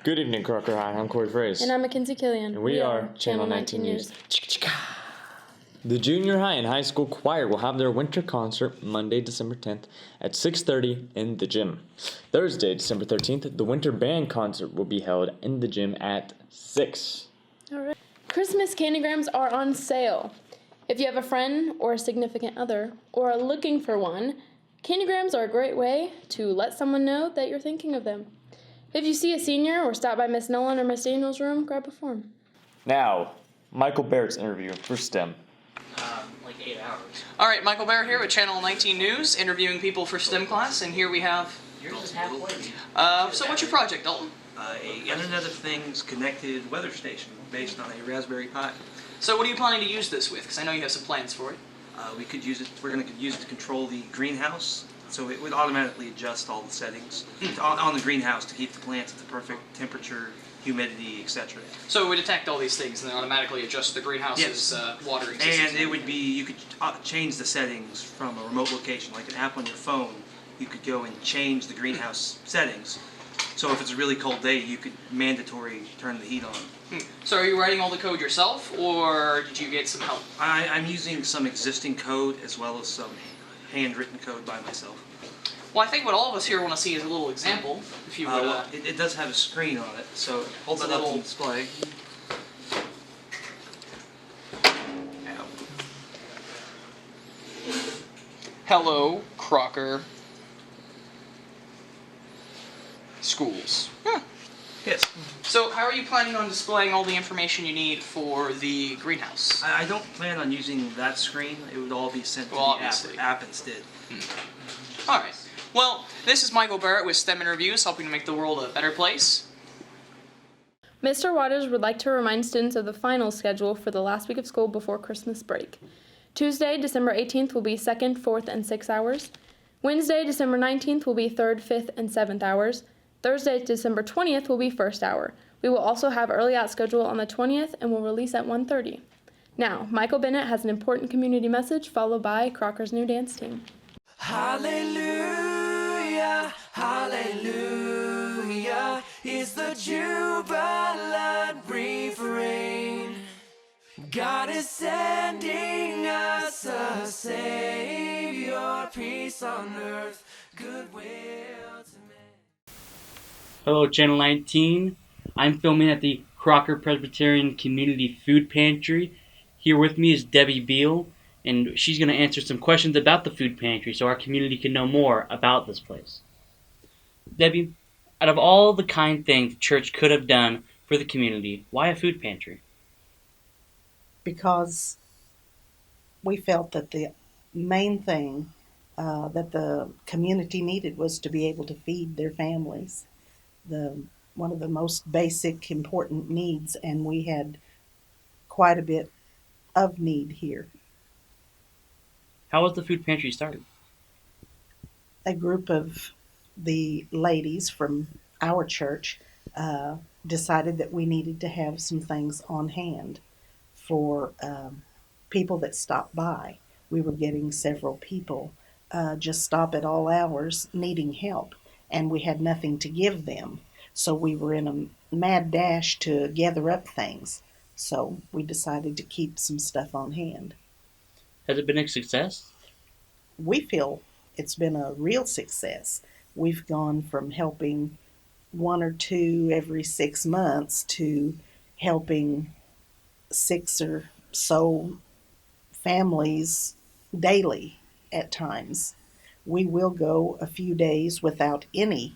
Good evening, Crocker. Hi, I'm Corey Fraze. And I'm Mackenzie Killian. And we are Channel 19 News. The junior high and high school choir will have their winter concert Monday, December 10th at 6:30 in the gym. Thursday, December 13th, the winter band concert will be held in the gym at 6. All right. Christmas candygrams are on sale. If you have a friend or a significant other or are looking for one, candygrams are a great way to let someone know that you're thinking of them. If you see a senior or stop by Miss Nolan or Miss Daniel's room, grab a form. Now, Michael Barrett's interview for STEM. Like 8 hours. All right, Michael Barrett here with Channel 19 News, interviewing people for STEM class, and here we have... Yours is halfway. So what's your project, Dalton? A Internet of Things connected weather station based on a Raspberry Pi. So what are you planning to use this with? Because I know you have some plans for it. We could use it. We're going to use it to control the greenhouse, so it would automatically adjust all the settings on the greenhouse to keep the plants at the perfect temperature, humidity, etc. So it would detect all these things and then automatically adjust the greenhouse's watering system. And it would be, you could change the settings from a remote location, like an app on your phone. You could go and change the greenhouse settings. So if it's a really cold day, you could mandatory turn the heat on. So are you writing all the code yourself, or did you get some help? I'm using some existing code as well as some handwritten code by myself. Well, I think what all of us here want to see is a little example. If you would, it does have a screen on it, so hold that up on display. Hello, Crocker. Schools. Yes. So how are you planning on displaying all the information you need for the greenhouse? I don't plan on using that screen. It would all be sent to the app instead. All right. Well, this is Michael Barrett with STEM Interviews, helping to make the world a better place. Mr. Waters would like to remind students of the final schedule for the last week of school before Christmas break. Tuesday, December 18th will be 2nd, 4th, and 6th hours. Wednesday, December 19th will be 3rd, 5th, and 7th hours. Thursday, December 20th will be 1st hour. We will also have early out schedule on the 20th and will release at 1:30. Now, Michael Bennett has an important community message followed by Crocker's new dance team. Hallelujah, hallelujah, is the jubilant refrain. God is sending us a Savior, peace on earth, goodwill to men. Hello, Channel 19. I'm filming at the Crocker Presbyterian Community Food Pantry. Here with me is Debbie Beal, and she's going to answer some questions about the food pantry so our community can know more about this place. Debbie, out of all the kind things the church could have done for the community, why a food pantry? Because we felt that the main thing that the community needed was to be able to feed their families. One of the most basic, important needs, and we had quite a bit of need here. How was the food pantry started? A group of the ladies from our church decided that we needed to have some things on hand for people that stopped by. We were getting several people just stop at all hours needing help, and we had nothing to give them. So we were in a mad dash to gather up things. So we decided to keep some stuff on hand. Has it been a success? We feel it's been a real success. We've gone from helping 1 or 2 every 6 months to helping 6 or so families daily at times. We will go a few days without any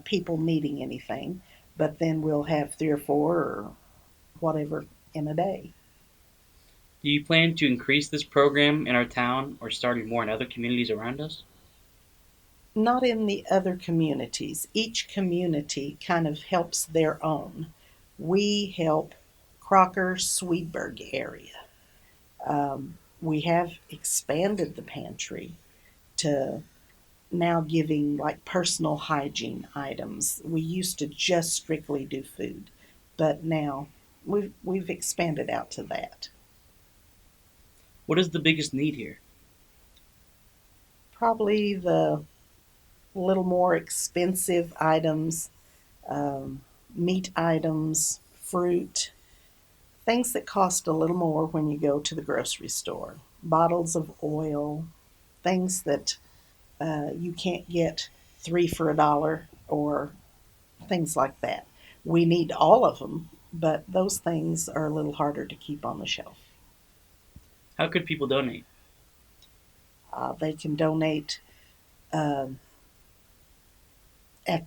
people needing anything, but then we'll have 3 or 4 or whatever in a day. Do you plan to increase this program in our town or starting more in other communities around us? Not in the other communities. Each community kind of helps their own. We help Crocker, Swedberg area. We have expanded the pantry to now giving like personal hygiene items. We used to just strictly do food, but now we've expanded out to that. What is the biggest need here? Probably the little more expensive items, meat items, fruit, things that cost a little more when you go to the grocery store, bottles of oil, things that you can't get 3 for $1 or things like that. We need all of them, but those things are a little harder to keep on the shelf. How could people donate? They can donate at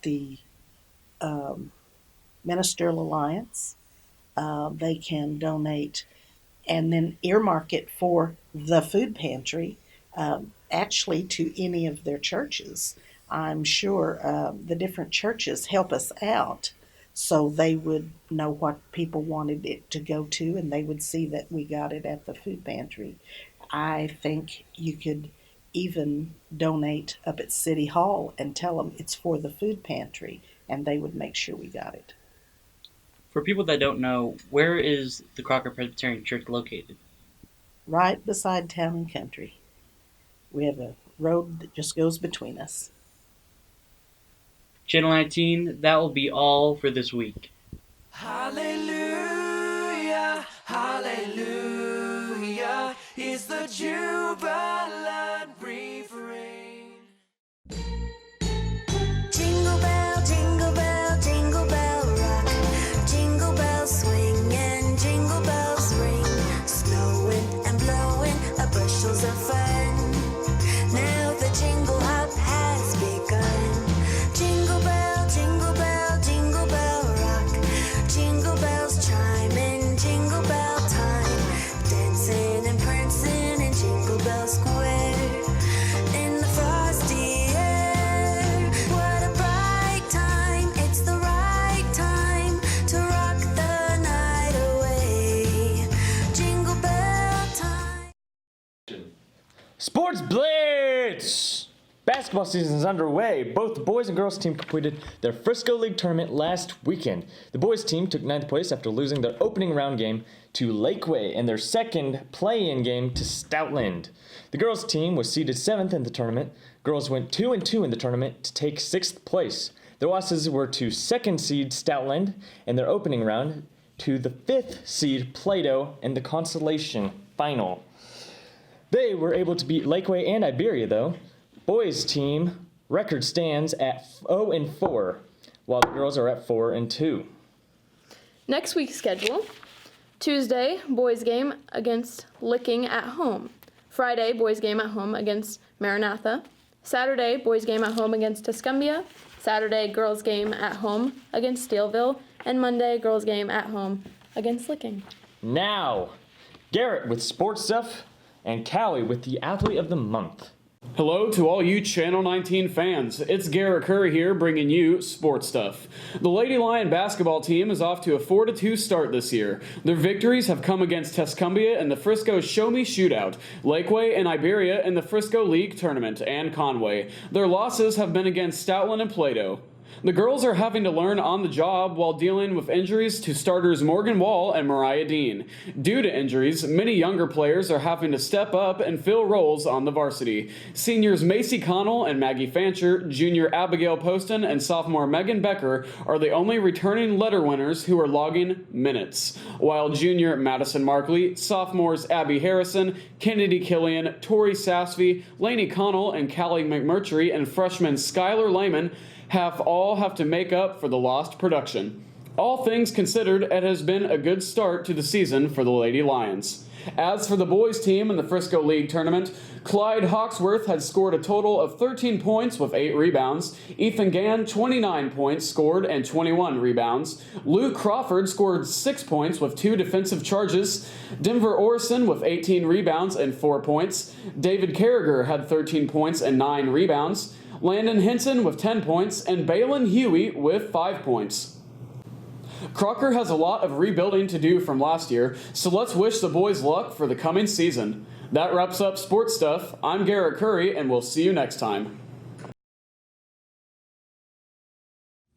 the Ministerial Alliance. They can donate and then earmark it for the food pantry, actually to any of their churches. I'm sure the different churches help us out, so they would know what people wanted it to go to, and they would see that we got it at the food pantry. I think you could even donate up at City Hall and tell them it's for the food pantry, and they would make sure we got it. For people that don't know, where is the Crocker Presbyterian Church located? Right beside Town and Country. We have a road that just goes between us. Channel 19, that will be all for this week. Hallelujah, hallelujah, is the jubilant refrain. Jingle bell, jingle bell, jingle bell rock. Jingle bells swing and jingle bells ring. Snowing and blowing a bushels of fun. Now the jingle hop has begun. Jingle bell, jingle bell, jingle bell rock. Jingle bells chiming, jingle bell time. Dancing and prancing in Jingle Bell Square. In the frosty air, what a bright time. It's the right time to rock the night away. Jingle bell time. Sports Blitz! Basketball season is underway. Both the boys and girls team completed their Frisco League tournament last weekend. The boys team took 9th place after losing their opening round game to Lakeway and their second play-in game to Stoutland. The girls team was seeded 7th in the tournament. Girls went 2-2 in the tournament to take 6th place. Their losses were to 2nd seed Stoutland in their opening round, to the 5th seed Plato in the consolation final. They were able to beat Lakeway and Iberia, though. Boys team record stands at 0-4, while the girls are at 4-2. Next week's schedule: Tuesday, boys game against Licking at home. Friday, boys game at home against Maranatha. Saturday, boys game at home against Tuscumbia. Saturday, girls game at home against Steelville. And Monday, girls game at home against Licking. Now, Garrett with sports stuff and Callie with the athlete of the month. Hello to all you Channel 19 fans. It's Garrett Curry here bringing you sports stuff. The Lady Lion basketball team is off to a 4-2 start this year. Their victories have come against Tuscumbia in the Frisco Show Me Shootout, Lakeway and Iberia in the Frisco League Tournament, and Conway. Their losses have been against Stoutland and Plato. The girls are having to learn on the job while dealing with injuries to starters Morgan Wall and Mariah Dean. Due to injuries, many younger players are having to step up and fill roles on the varsity. Seniors Macy Connell and Maggie Fancher, junior Abigail Poston, and sophomore Megan Becker are the only returning letter winners who are logging minutes, while junior Madison Markley, sophomores Abby Harrison, Kennedy Killian, Tori Sasvey, Lainey Connell, and Callie McMurtry, and freshman Skylar Lehman have to make up for the lost production. All things considered, it has been a good start to the season for the Lady Lions. As for the boys team in the Frisco League tournament, Clyde Hawksworth had scored a total of 13 points with 8 rebounds. Ethan Gann, 29 points scored and 21 rebounds. Luke Crawford scored 6 points with 2 defensive charges. Denver Orson with 18 rebounds and 4 points. David Carragher had 13 points and 9 rebounds. Landon Henson with 10 points, and Balin Huey with 5 points. Crocker has a lot of rebuilding to do from last year, so let's wish the boys luck for the coming season. That wraps up sports stuff. I'm Garrett Curry, and we'll see you next time.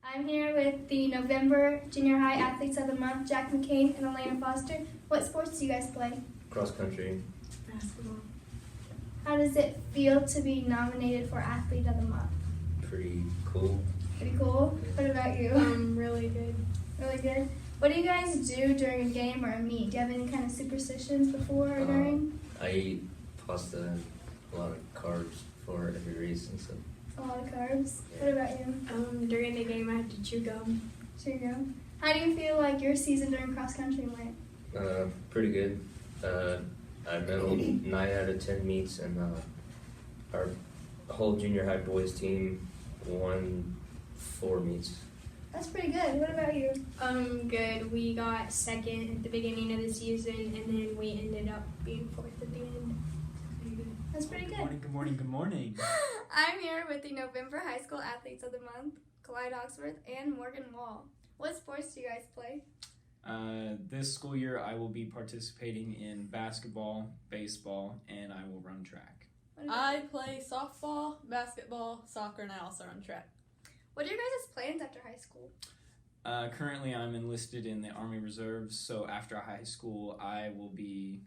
I'm here with the November Junior High Athletes of the Month, Jack McCain and Elena Foster. What sports do you guys play? Cross country. Basketball. How does it feel to be nominated for Athlete of the Month? Pretty cool. Pretty cool. What about you? Really good. Really good. What do you guys do during a game or a meet? Do you have any kind of superstitions before or during? I eat pasta and a lot of carbs for every race and stuff. A lot of carbs. Yeah. What about you? During the game, I have to chew gum. Chew gum. How do you feel like your season during cross country went? Pretty good. I medaled 9 out of 10 meets, and our whole junior high boys team won 4 meets. That's pretty good. What about you? Good. We got second at the beginning of the season, and then we ended up being 4th at the end. That's pretty good. Good morning, good morning. I'm here with the November High School Athletes of the Month, Clyde Oxworth and Morgan Wall. What sports do you guys play? This school year I will be participating in basketball, baseball, and I will run track. I play softball, basketball, soccer, and I also run track. What are your guys' plans after high school? Currently I'm enlisted in the Army Reserves, so after high school I will be,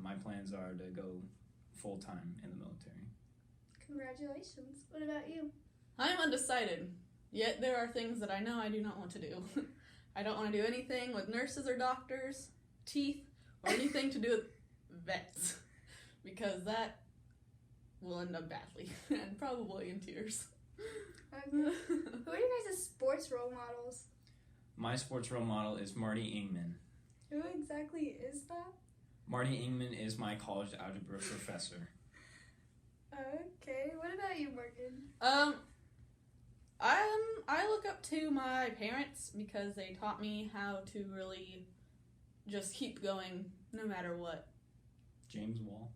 my plans are to go full-time in the military. Congratulations. What about you? I'm undecided, yet there are things that I know I do not want to do. I don't want to do anything with nurses or doctors, teeth, or anything to do with vets, because that will end up badly, and probably in tears. Okay. Who are your guys' sports role models? My sports role model is Marty Ingman. Who exactly is that? Marty Ingman is my college algebra professor. Okay, what about you, Morgan? I look up to my parents because they taught me how to really just keep going no matter what. Jim Wall.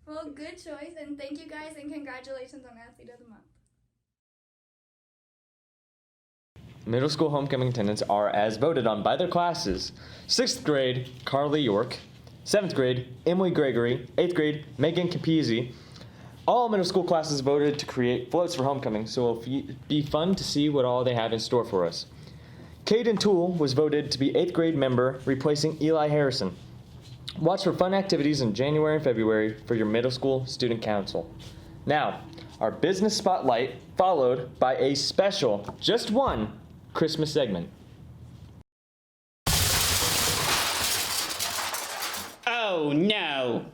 Well, good choice, and thank you guys, and congratulations on Athlete of the Month. Middle school homecoming attendants are as voted on by their classes. 6th grade, Carly York. 7th grade, Emily Gregory. 8th grade, Megan Capizzi. All middle school classes voted to create floats for homecoming, so it'll be fun to see what all they have in store for us. Caden Toole was voted to be 8th grade member, replacing Eli Harrison. Watch for fun activities in January and February for your middle school student council. Now, our business spotlight, followed by a special, just one, Christmas segment. Oh no!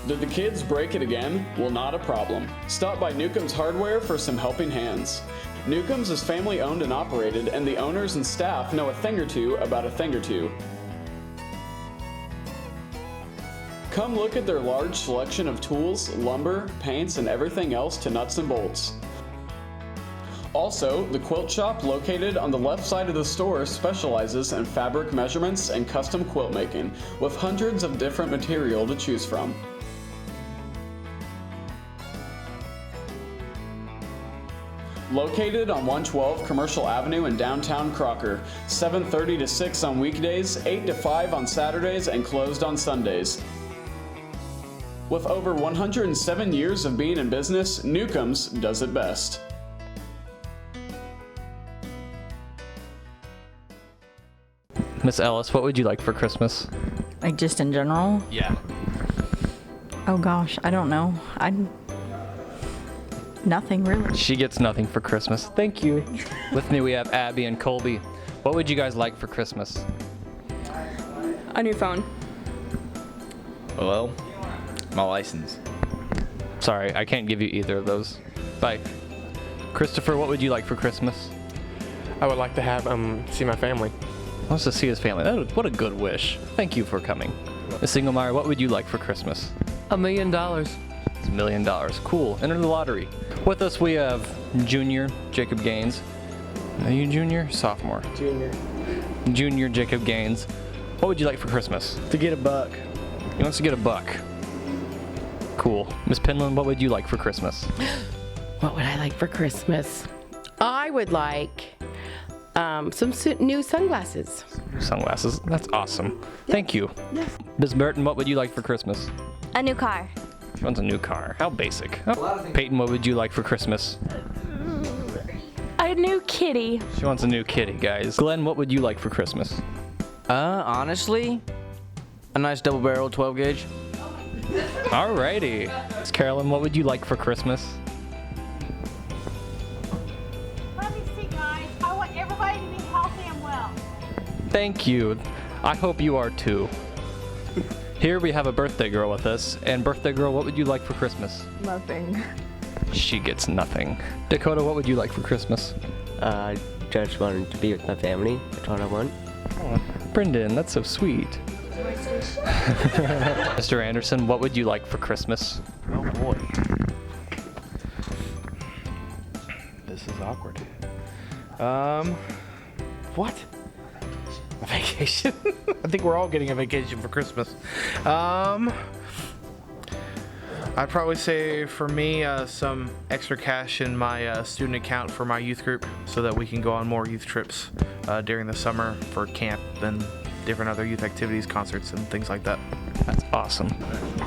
Did the kids break it again? Well, not a problem. Stop by Newcomb's Hardware for some helping hands. Newcomb's is family owned and operated, and the owners and staff know a thing or two about a thing or two. Come look at their large selection of tools, lumber, paints, and everything else to nuts and bolts. Also, the quilt shop located on the left side of the store specializes in fabric measurements and custom quilt making, with hundreds of different material to choose from. Located on 112 Commercial Avenue in downtown Crocker, 7:30 to 6 on weekdays, 8 to 5 on Saturdays, and closed on Sundays. With over 107 years of being in business, Newcomb's does it best. Miss Ellis, what would you like for Christmas? Like just in general? Yeah. Oh gosh, I don't know. Nothing really. She gets nothing for Christmas. Thank you. With me we have Abby and Colby. What would you guys like for Christmas? A new phone. Well, my license. Sorry, I can't give you either of those. Bye. Christopher, what would you like for Christmas? I would like to have see my family. Wants to see his family. What a good wish. Thank you for coming. Miss Inglemeyer, what would you like for Christmas? $1 million. It's $1 million. Cool. Enter the lottery. With us we have Junior Jacob Gaines. Are you junior? Sophomore. Junior. Junior Jacob Gaines. What would you like for Christmas? To get $1. He wants to get $1. Cool. Miss Penland, what would you like for Christmas? What would I like for Christmas? I would like some new sunglasses. Sunglasses. That's awesome. Thank you. Yes. Miss Burton, what would you like for Christmas? A new car. She wants a new car. How basic. Oh. Peyton, what would you like for Christmas? A new kitty. She wants a new kitty, guys. Glenn, what would you like for Christmas? Honestly, a nice double-barrel 12-gauge. Alrighty. Miss Carolyn, what would you like for Christmas? Let me see, guys. I want everybody to be Thank you. I hope you are too. Here we have a birthday girl with us. And birthday girl, what would you like for Christmas? Nothing. She gets nothing. Dakota, what would you like for Christmas? Just wanted to be with my family. That's all I want. Oh, Brendan, that's so sweet. Mr. Anderson, what would you like for Christmas? Oh boy. This is awkward. What? A vacation? I think we're all getting a vacation for Christmas. I'd probably say for me, some extra cash in my student account for my youth group so that we can go on more youth trips during the summer for camp and different other youth activities, concerts, and things like that. That's awesome.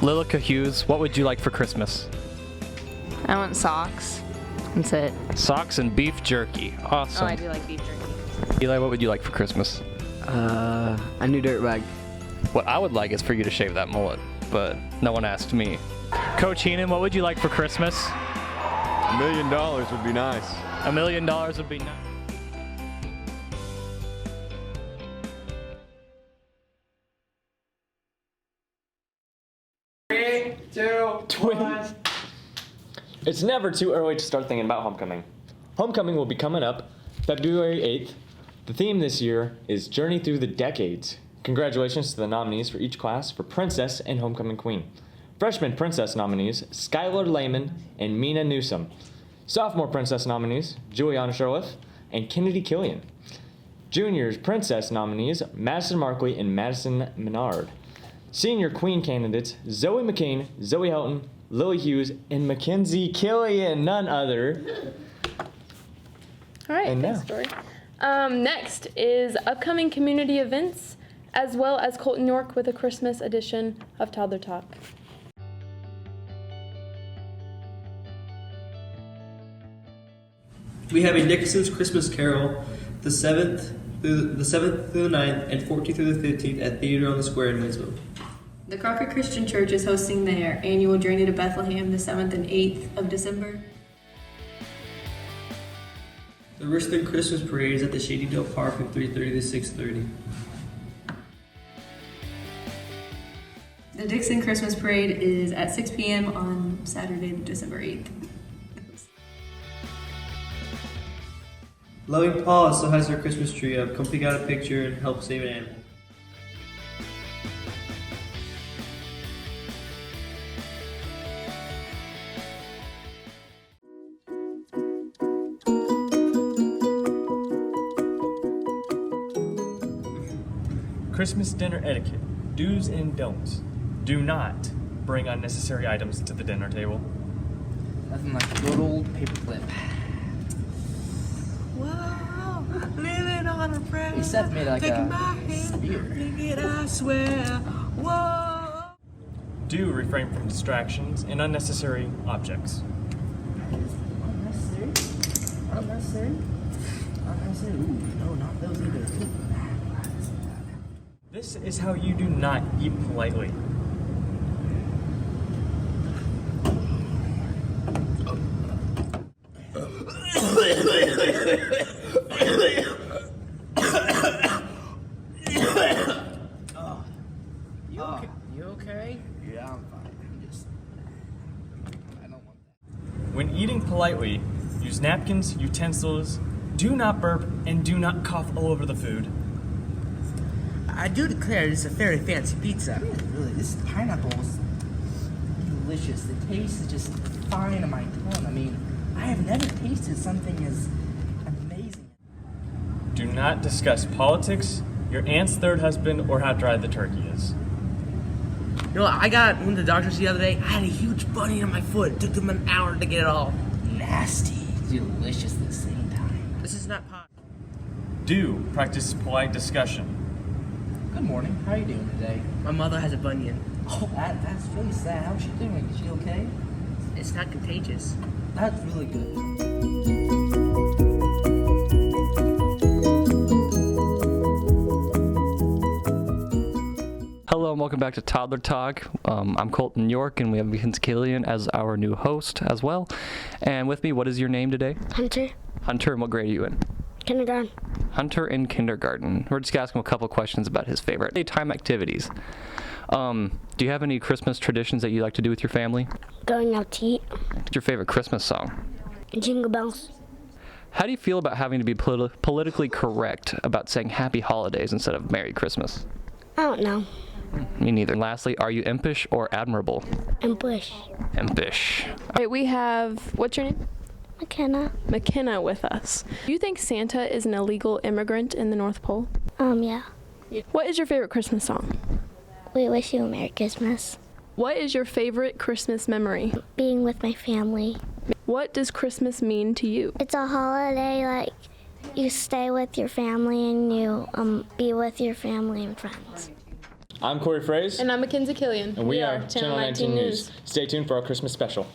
Lilica Hughes, what would you like for Christmas? I want socks. That's it. Socks and beef jerky. Awesome. Oh, I do like beef jerky. Eli, what would you like for Christmas? A new dirt bag. What I would like is for you to shave that mullet, but no one asked me. Coach Heenan, what would you like for Christmas? $1 million would be nice. $1 million would be nice. Three, two, one. It's never too early to start thinking about homecoming. Homecoming will be coming up February 8th. The theme this year is Journey Through the Decades. Congratulations to the nominees for each class for Princess and Homecoming Queen. Freshman Princess nominees, Skylar Lehman and Mina Newsom. Sophomore Princess nominees, Juliana Sherliff and Kennedy Killian. Juniors Princess nominees, Madison Markley and Madison Menard. Senior Queen candidates, Zoe McCain, Zoe Helton, Lily Hughes, and Mackenzie Killian, none other. All right, And thanks, now. Story. Next is upcoming community events, as well as Colton York with a Christmas edition of Toddler Talk. We have a Dickinson's Christmas Carol, the 7th through the 9th and 14th through the 15th at Theater on the Square in Winslow. The Crocker Christian Church is hosting their annual Journey to Bethlehem the 7th and 8th of December. The Richland Christmas Parade is at the Shadydale Park from 3:30 to 6:30. The Dixon Christmas Parade is at 6 p.m. on Saturday, December 8th. Loving Paws still has their Christmas tree up. Come pick out a picture and help save an animal. Christmas dinner etiquette. Do's and don'ts. Do not bring unnecessary items to the dinner table. Nothing like a good old paperclip. Whoa, living on a prayer. Seth made like Taking a my hand, spear. make it, I swear. Whoa. Do refrain from distractions and unnecessary objects. Unnecessary. Unnecessary. Unnecessary. Ooh, no, not those either. This is how you do not eat politely. You okay? Yeah, I'm fine. I don't want that. When eating politely, use napkins, utensils, do not burp, and do not cough all over the food. I do declare this is a very fancy pizza. Really, this pineapple is delicious. The taste is just fine on my tongue. I mean, I have never tasted something as amazing. Do not discuss politics, your aunt's third husband, or how dry the turkey is. You know, I went to the doctor's the other day. I had a huge bunny on my foot. It took them an hour to get it all. Nasty. Delicious at the same time. This is not pot. Do practice polite discussion. Good morning. How are you doing today? My mother has a bunion. Oh, that's really sad. How's she doing? Is she okay? It's not contagious. That's really good. Hello and welcome back to Toddler Talk. I'm Colton York and we have Mackenzie Killian as our new host as well. And with me, what is your name today? Hunter. Hunter, and what grade are you in? Kindergarten. Hunter in kindergarten. We're just going to ask him a couple questions about his favorite daytime activities. Do you have any Christmas traditions that you like to do with your family? Going out to eat. What's your favorite Christmas song? Jingle bells. How do you feel about having to be politically correct about saying Happy Holidays instead of Merry Christmas? I don't know. Me neither. And lastly, are you impish or admirable? Impish. Impish. All right, we have, what's your name? McKenna. McKenna with us. Do you think Santa is an illegal immigrant in the North Pole? Yeah. What is your favorite Christmas song? We wish you a Merry Christmas. What is your favorite Christmas memory? Being with my family. What does Christmas mean to you? It's a holiday, like, you stay with your family and you be with your family and friends. I'm Corey Fraze. And I'm Mackenzie Killian. And we are Channel 19 News. Stay tuned for our Christmas special.